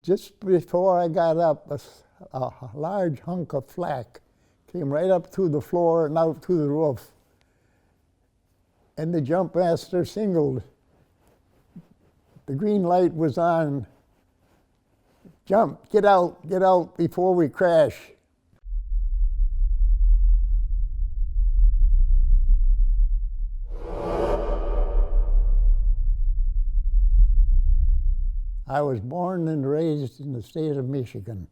Just before I got up, a large hunk of flak came right up through the floor and out through the roof. And the jump master signaled. The green light was on. Jump, get out before we crash. I was born and raised in the state of Michigan.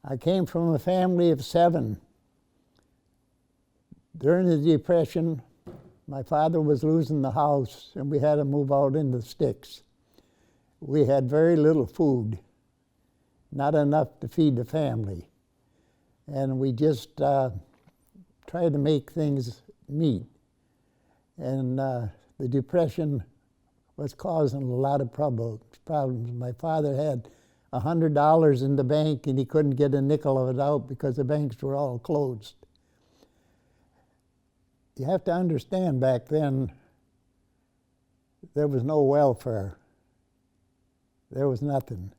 I came from a family of 7. During the Depression, my father was losing the house and we had to move out in the sticks. We had very little food, not enough to feed the family. And we just tried to make things meet. And the Depression was causing a lot of problems. My father had $100 in the bank and he couldn't get a nickel of it out because the banks were all closed. You have to understand, back then, there was no welfare. There was nothing.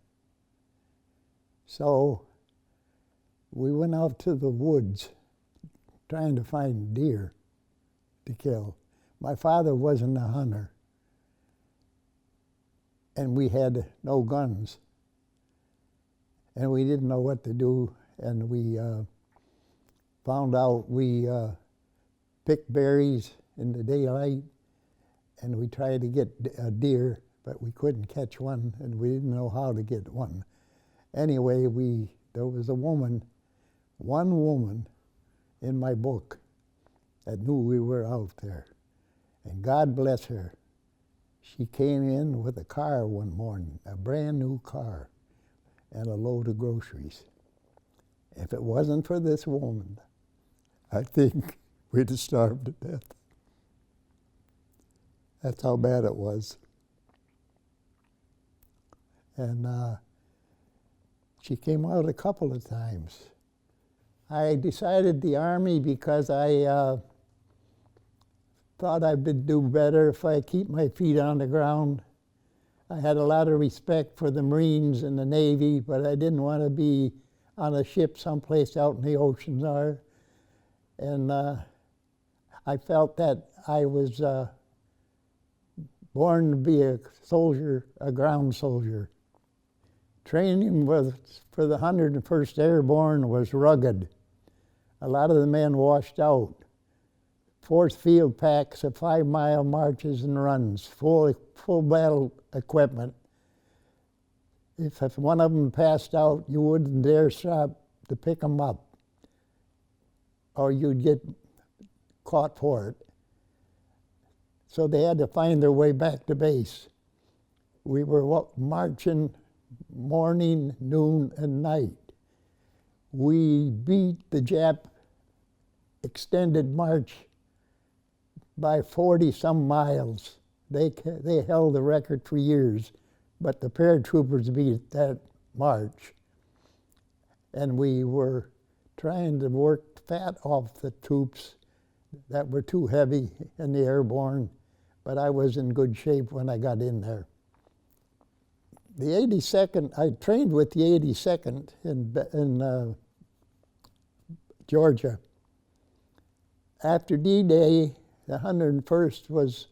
So we went out to the woods trying to find deer to kill. My father wasn't a hunter, and we had no guns, and we didn't know what to do, and we found out we picked berries in the daylight, and we tried to get a deer, but we couldn't catch one, and we didn't know how to get one. Anyway, there was one woman in my book that knew we were out there, and God bless her. She came in with a car one morning, a brand new car, and a load of groceries. If it wasn't for this woman, I think we'd have starved to death. That's how bad it was. And she came out a couple of times. I decided the Army because I thought I would do better if I keep my feet on the ground. I had a lot of respect for the Marines and the Navy, but I didn't want to be on a ship someplace out in the oceans. And I felt that I was born to be a soldier, a ground soldier. Training for the 101st Airborne was rugged. A lot of the men washed out. 4th field packs of 5-mile marches and runs, full battle equipment. If one of them passed out, you wouldn't dare stop to pick them up, or you'd get caught for it. So they had to find their way back to base. We were marching morning, noon, and night. We beat the Jap extended march by 40-some miles. They held the record for years, but the paratroopers beat that march. And we were trying to work fat off the troops that were too heavy in the airborne, but I was in good shape when I got in there. The 82nd, I trained with the 82nd in Georgia. After D-Day, the 101st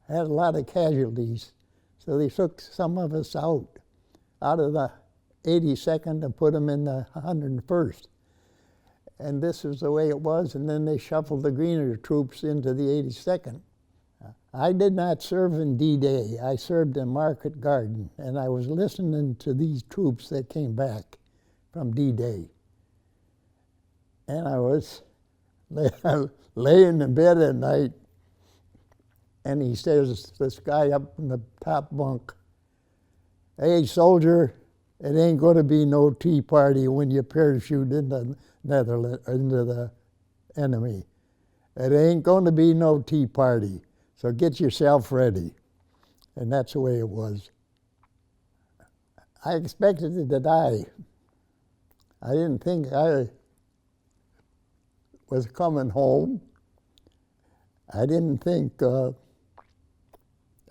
had a lot of casualties, so they took some of us out of the 82nd and put them in the 101st. And this was the way it was, and then they shuffled the greener troops into the 82nd. I did not serve in D-Day. I served in Market Garden, and I was listening to these troops that came back from D-Day. And I was laying in bed at night, and he says, this guy up in the top bunk, "Hey, soldier, it ain't going to be no tea party when you parachute into the enemy. It ain't going to be no tea party. So get yourself ready." And that's the way it was. I expected to die. I didn't think I was coming home. I didn't think,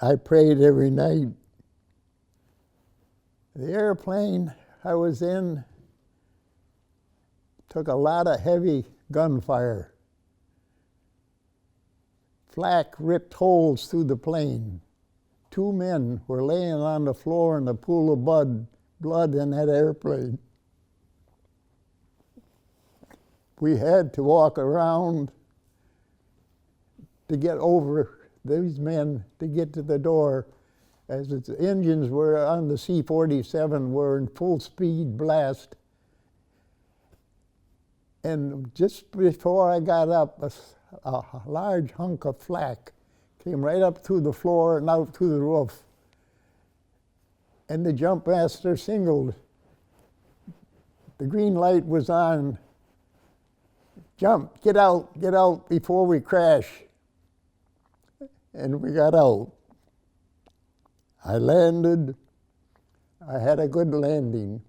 I prayed every night. The airplane I was in took a lot of heavy gunfire. Flak ripped holes through the plane. 2 men were laying on the floor in a pool of blood in that airplane. We had to walk around to get over these men to get to the door, as its engines were on the C-47 were in full speed blast. And just before I got up, a large hunk of flak came right up through the floor and out through the roof. And the jump master signaled. The green light was on. Jump, get out before we crash. And we got out. I landed. I had a good landing.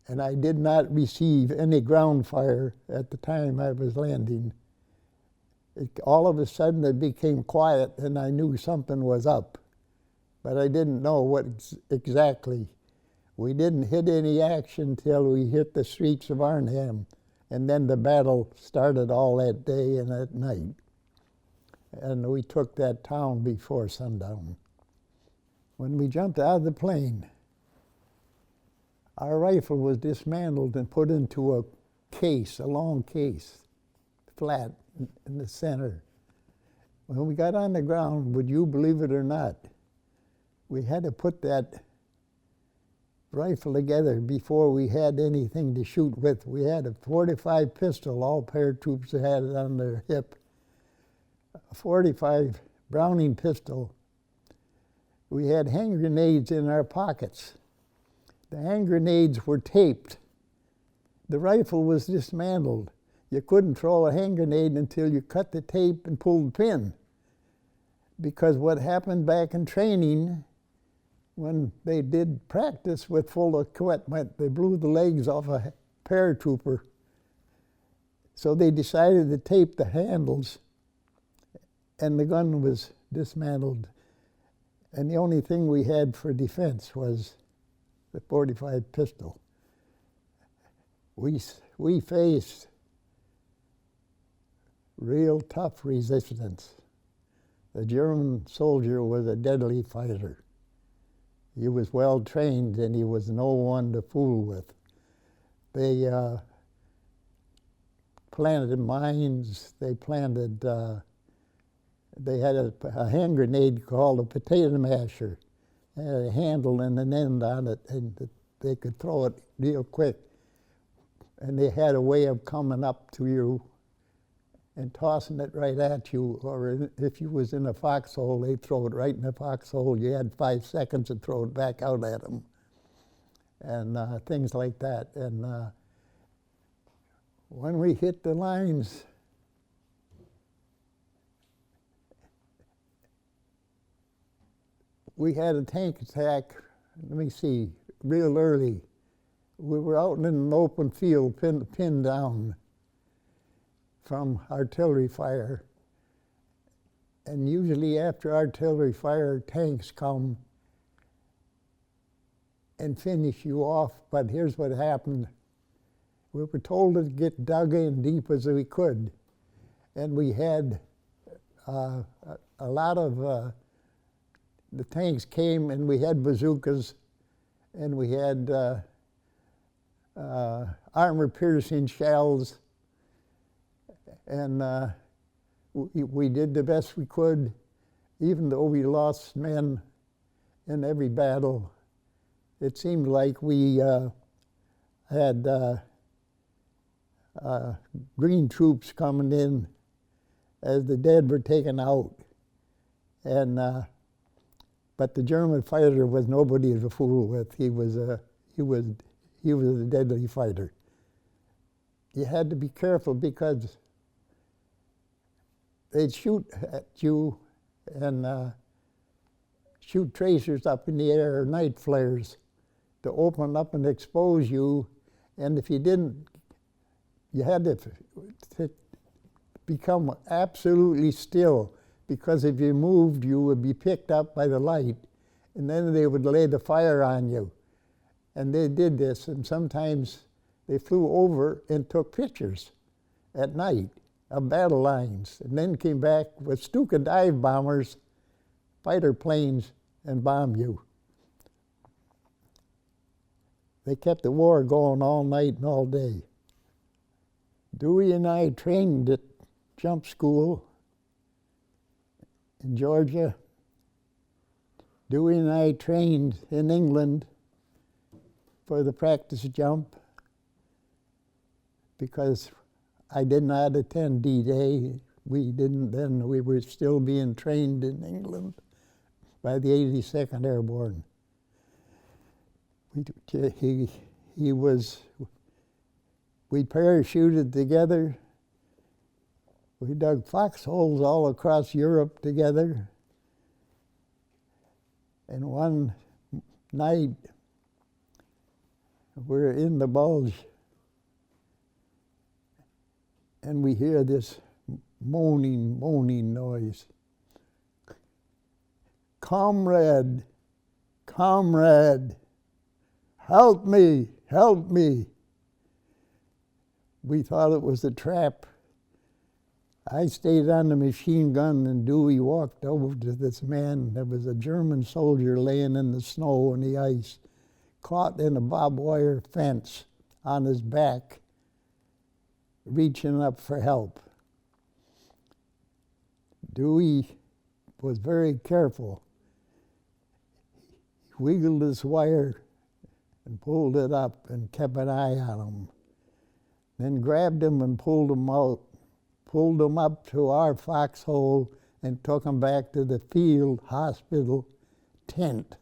And I did not receive any ground fire at the time I was landing. All of a sudden it became quiet and I knew something was up, but I didn't know what exactly. We didn't hit any action till we hit the streets of Arnhem, and then the battle started all that day and at night. And we took that town before sundown. When we jumped out of the plane, our rifle was dismantled and put into a case, a long case, flat in the center. When we got on the ground, would you believe it or not, we had to put that rifle together before we had anything to shoot with. We had a .45 pistol, all paratroopers had it on their hip, a .45 Browning pistol. We had hand grenades in our pockets. The hand grenades were taped. The rifle was dismantled. You couldn't throw a hand grenade until you cut the tape and pulled the pin. Because what happened back in training, when they did practice with full equipment, they blew the legs off a paratrooper. So they decided to tape the handles, and the gun was dismantled. And the only thing we had for defense was the .45 pistol. We faced real tough resistance. The German soldier was a deadly fighter. He was well trained and he was no one to fool with. They planted mines, they had a hand grenade called a potato masher. It had a handle and an end on it, and they could throw it real quick. And they had a way of coming up to you and tossing it right at you, or if you was in a foxhole, they'd throw it right in the foxhole. You had 5 seconds to throw it back out at them, and things like that. And when we hit the lines, we had a tank attack, let me see, real early. We were out in an open field, pinned down from artillery fire. And usually after artillery fire, tanks come and finish you off. But here's what happened. We were told to get dug in deep as we could. And we had a lot of, the tanks came and we had bazookas and we had armor-piercing shells. And we did the best we could, even though we lost men in every battle. It seemed like we had green troops coming in as the dead were taken out. And but the German fighter was nobody to fool with. He was a deadly fighter. You had to be careful because they'd shoot at you and shoot tracers up in the air, night flares, to open up and expose you. And if you didn't, you had to become absolutely still, because if you moved, you would be picked up by the light, and then they would lay the fire on you. And they did this, and sometimes they flew over and took pictures at night of battle lines, and then came back with Stuka dive bombers, fighter planes, and bomb you. They kept the war going all night and all day. Dewey and I trained at jump school in Georgia. Dewey and I trained in England for the practice jump because I did not attend D-Day. We didn't then. We were still being trained in England by the 82nd Airborne. We parachuted together. We dug foxholes all across Europe together. And one night, we're in the Bulge, and we hear this moaning noise. Comrade, comrade, help me, help me. We thought it was a trap. I stayed on the machine gun, and Dewey walked over to this man. There was a German soldier laying in the snow and the ice, caught in a barbed wire fence on his back, reaching up for help. Dewey was very careful. He wiggled his wire and pulled it up and kept an eye on him. Then grabbed him and pulled him out, pulled him up to our foxhole and took him back to the field hospital tent.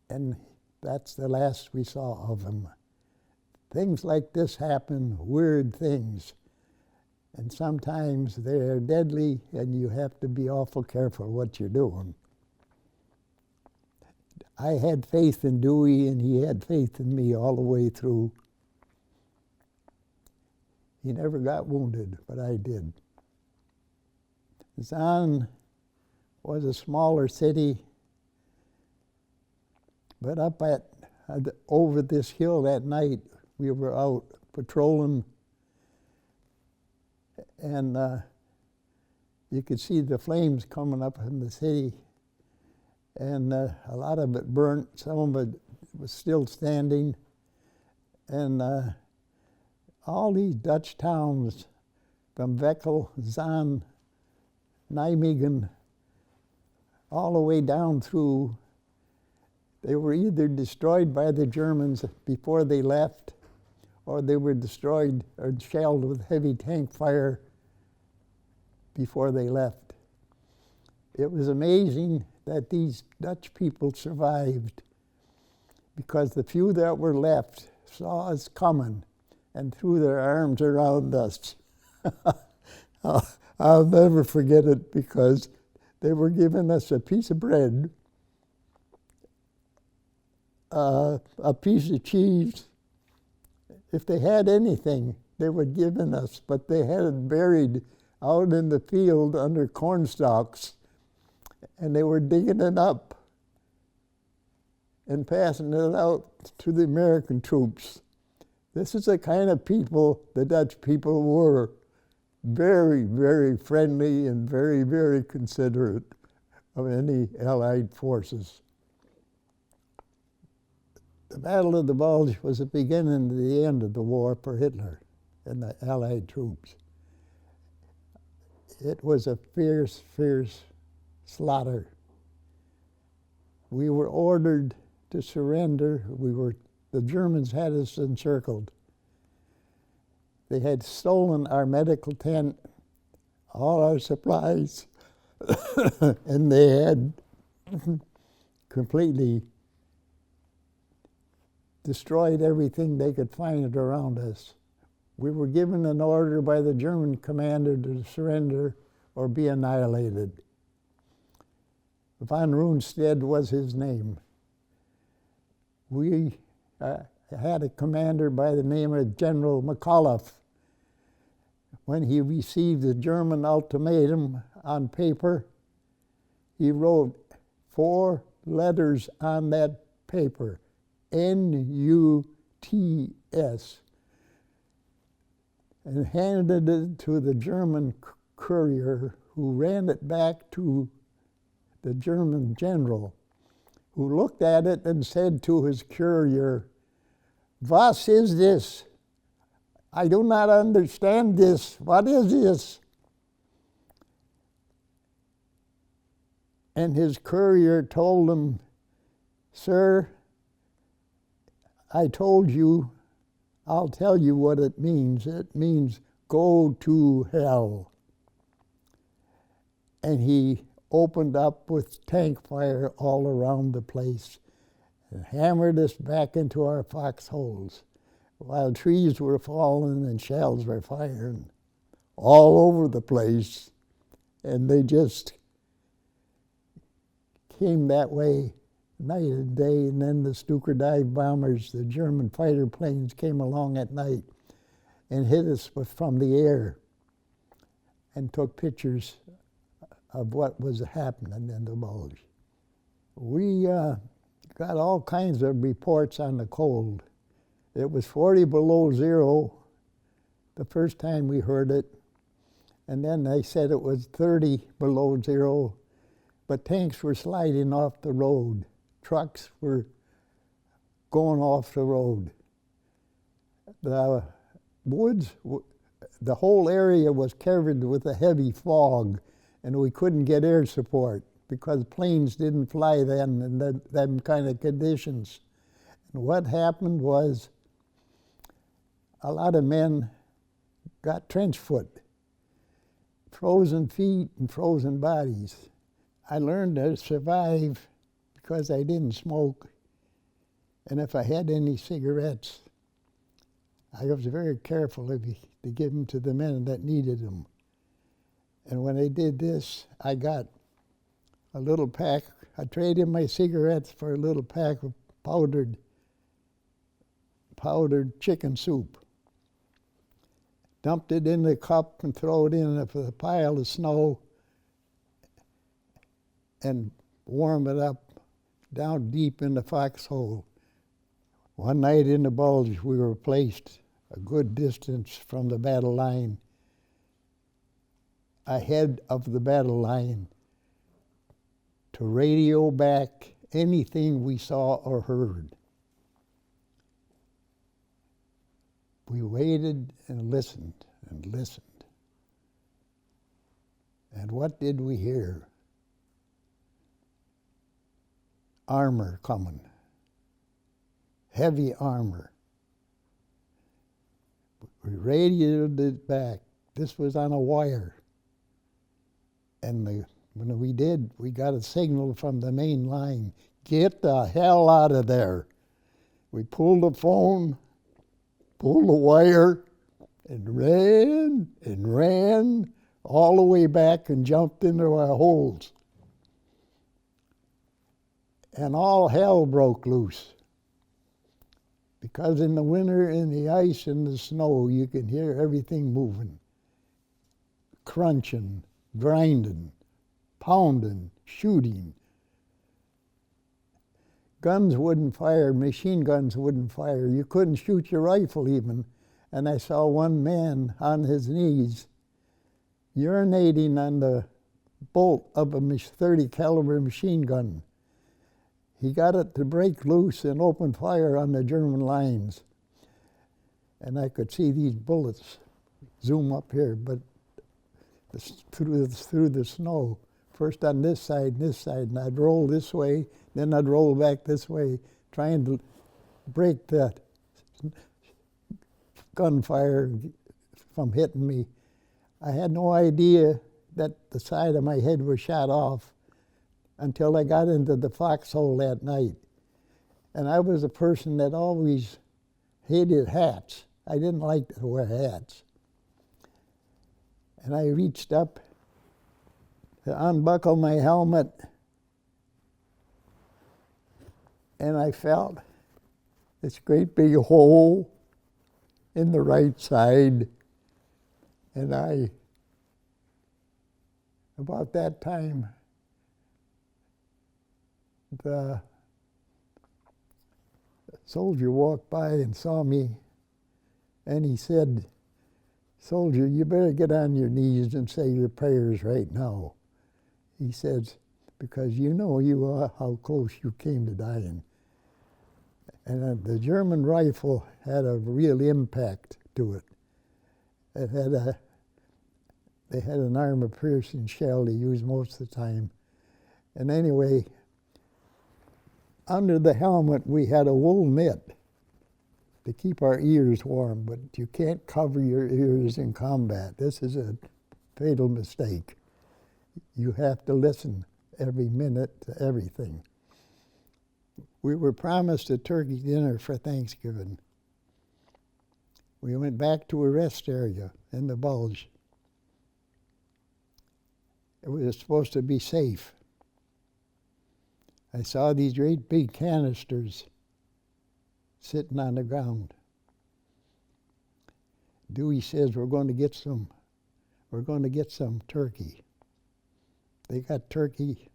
And that's the last we saw of him. Things like this happen, weird things. And sometimes they're deadly, and you have to be awful careful what you're doing. I had faith in Dewey, and he had faith in me all the way through. He never got wounded, but I did. Zaan was a smaller city, but up over this hill that night, we were out patrolling, and you could see the flames coming up in the city, and a lot of it burnt. Some of it was still standing, and all these Dutch towns from Veghel, Zaan, Nijmegen, all the way down through, they were either destroyed by the Germans before they left, or they were destroyed or shelled with heavy tank fire before they left. It was amazing that these Dutch people survived, because the few that were left saw us coming and threw their arms around us. I'll never forget it, because they were giving us a piece of bread, a piece of cheese. If they had anything, they were giving us, but they had it buried out in the field under corn stalks, and they were digging it up and passing it out to the American troops. This is the kind of people the Dutch people were. Very, very friendly and very, very considerate of any Allied forces. The Battle of the Bulge was the beginning to the end of the war for Hitler and the Allied troops. It was a fierce, fierce slaughter. We were ordered to surrender. The Germans had us encircled. They had stolen our medical tent, all our supplies, and they had completely destroyed everything they could find around us. We were given an order by the German commander to surrender or be annihilated. Von Rundstedt was his name. We had a commander by the name of General McAuliffe. When he received the German ultimatum on paper, he wrote 4 letters on that paper, N-U-T-S, and handed it to the German courier, who ran it back to the German general, who looked at it and said to his courier, "Was is this? I do not understand this. What is this?" And his courier told him, "Sir, I told you, I'll tell you what it means. It means go to hell." And he opened up with tank fire all around the place and hammered us back into our foxholes while trees were falling and shells were firing all over the place. And they just came that way night and day. And then the Stuka dive bombers, the German fighter planes, came along at night and hit us from the air and took pictures of what was happening in the Bulge. We got all kinds of reports on the cold. It was 40 below zero the first time we heard it, and then they said it was 30 below zero, but tanks were sliding off the road. Trucks were going off the road. The woods, the whole area was covered with a heavy fog, and we couldn't get air support because planes didn't fly then in them kind of conditions. And what happened was a lot of men got trench foot, frozen feet and frozen bodies. I learned to survive because I didn't smoke, and if I had any cigarettes, I was very careful to give them to the men that needed them. And when I did this, I got a little pack. I traded my cigarettes for a little pack of powdered chicken soup. Dumped it in the cup and throw it in a pile of snow and warm it up down deep in the foxhole. One night in the Bulge, we were placed a good distance from the battle line, ahead of the battle line, to radio back anything we saw or heard. We waited and listened and listened. And what did we hear? Armor coming. Heavy armor. We radioed it back. This was on a wire. And when we did, we got a signal from the main line, "Get the hell out of there." We pulled the phone, pulled the wire, and ran all the way back and jumped into our holes. And all hell broke loose. Because in the winter, in the ice and the snow, you can hear everything moving, crunching, grinding, pounding, shooting. Guns wouldn't fire, machine guns wouldn't fire. You couldn't shoot your rifle even. And I saw one man on his knees urinating on the bolt of a 30 caliber machine gun. He got it to break loose and open fire on the German lines. And I could see these bullets zoom up here, but through the snow, first on this side, and I'd roll this way, then I'd roll back this way, trying to break that gunfire from hitting me. I had no idea that the side of my head was shot off until I got into the foxhole that night. And I was a person that always hated hats. I didn't like to wear hats. And I reached up to unbuckle my helmet, and I felt this great big hole in the right side. And about that time, the soldier walked by and saw me, and he said, "Soldier, you better get on your knees and say your prayers right now." He says, "Because you know how close you came to dying." And the German rifle had a real impact to it. They had an armor-piercing shell they used most of the time. And anyway, under the helmet we had a wool net to keep our ears warm, but you can't cover your ears in combat. This is a fatal mistake. You have to listen every minute to everything. We were promised a turkey dinner for Thanksgiving. We went back to a rest area in the Bulge. It was supposed to be safe. I saw these great big canisters sitting on the ground. Dewey says, we're going to get some turkey. They got turkey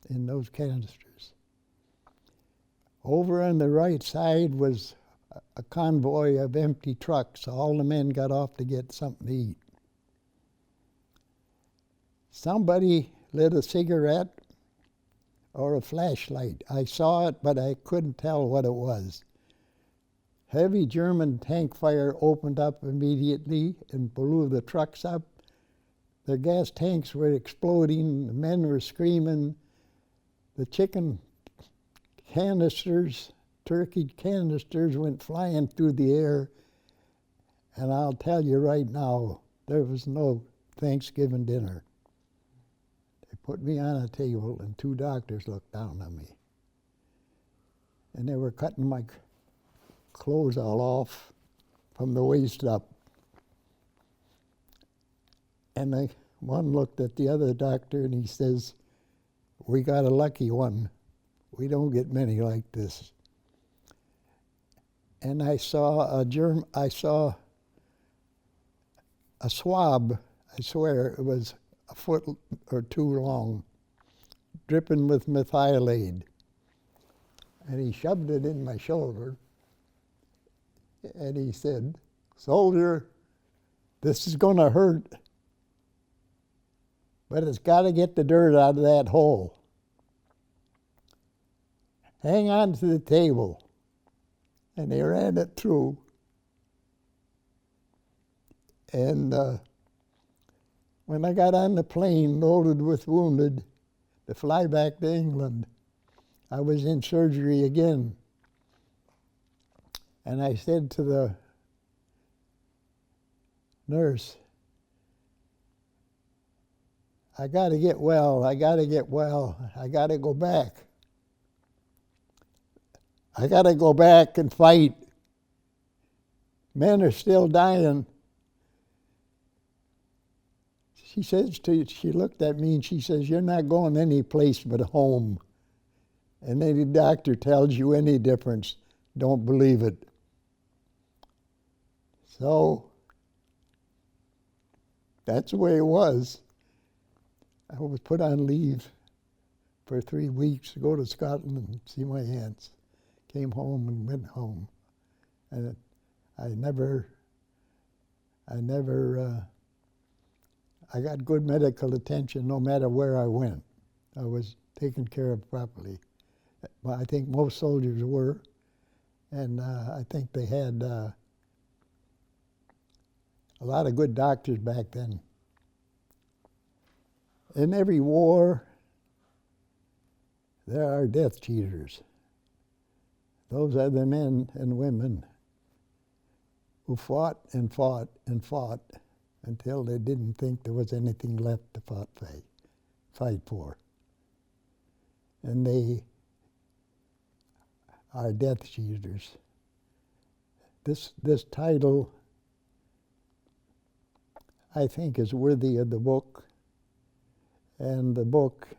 in those canisters. Over on the right side was a convoy of empty trucks. All the men got off to get something to eat. Somebody lit a cigarette or a flashlight. I saw it, but I couldn't tell what it was. Heavy German tank fire opened up immediately and blew the trucks up. The gas tanks were exploding. The men were screaming. The chicken canisters, turkey canisters went flying through the air. And I'll tell you right now, there was no Thanksgiving dinner. They put me on a table and two doctors looked down on me. And they were cutting my clothes all off from the waist up. And one looked at the other doctor and he says, "We got a lucky one. We don't get many like this." And I saw a swab, I swear it was a foot or two long, dripping with methylate. And he shoved it in my shoulder and he said, "Soldier, this is going to hurt, but it's got to get the dirt out of that hole. Hang on to the table." And they ran it through. And when I got on the plane loaded with wounded to fly back to England, I was in surgery again. And I said to the nurse, "I got to get well, I got to get well, I got to go back. I got to go back and fight. Men are still dying." She looked at me and she says, "You're not going any place but home. And any doctor tells you any difference, don't believe it." So that's the way it was. I was put on leave for 3 weeks to go to Scotland and see my aunts. Came home and went home. And I got good medical attention no matter where I went. I was taken care of properly. Well, I think most soldiers were, and I think they had a lot of good doctors back then. In every war, there are death cheaters. Those are the men and women who fought and fought and fought until they didn't think there was anything left to fight for. And they are death cheaters. This title, I think, is worthy of the book, and the book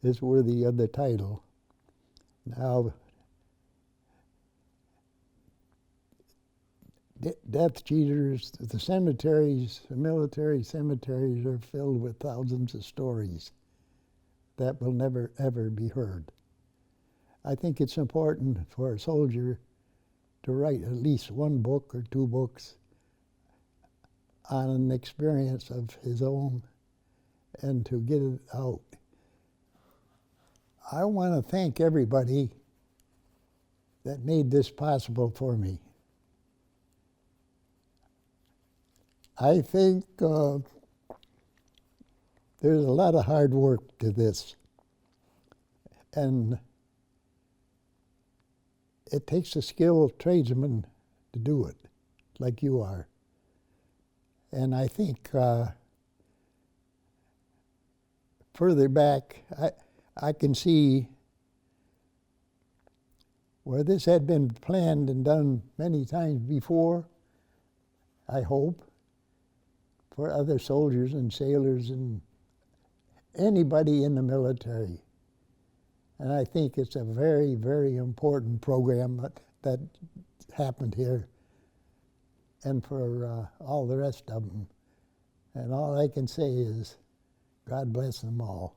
is worthy of the title. Now, death cheaters, the cemeteries, the military cemeteries are filled with thousands of stories that will never, ever be heard. I think it's important for a soldier to write at least one book or two books on an experience of his own and to get it out. I want to thank everybody that made this possible for me. I think there's a lot of hard work to this, and it takes a skilled tradesman to do it, like you are. And I think further back, I can see where this had been planned and done many times before, I hope, for other soldiers and sailors and anybody in the military. And I think it's a very, very important program that happened here, and for all the rest of them. And all I can say is, God bless them all.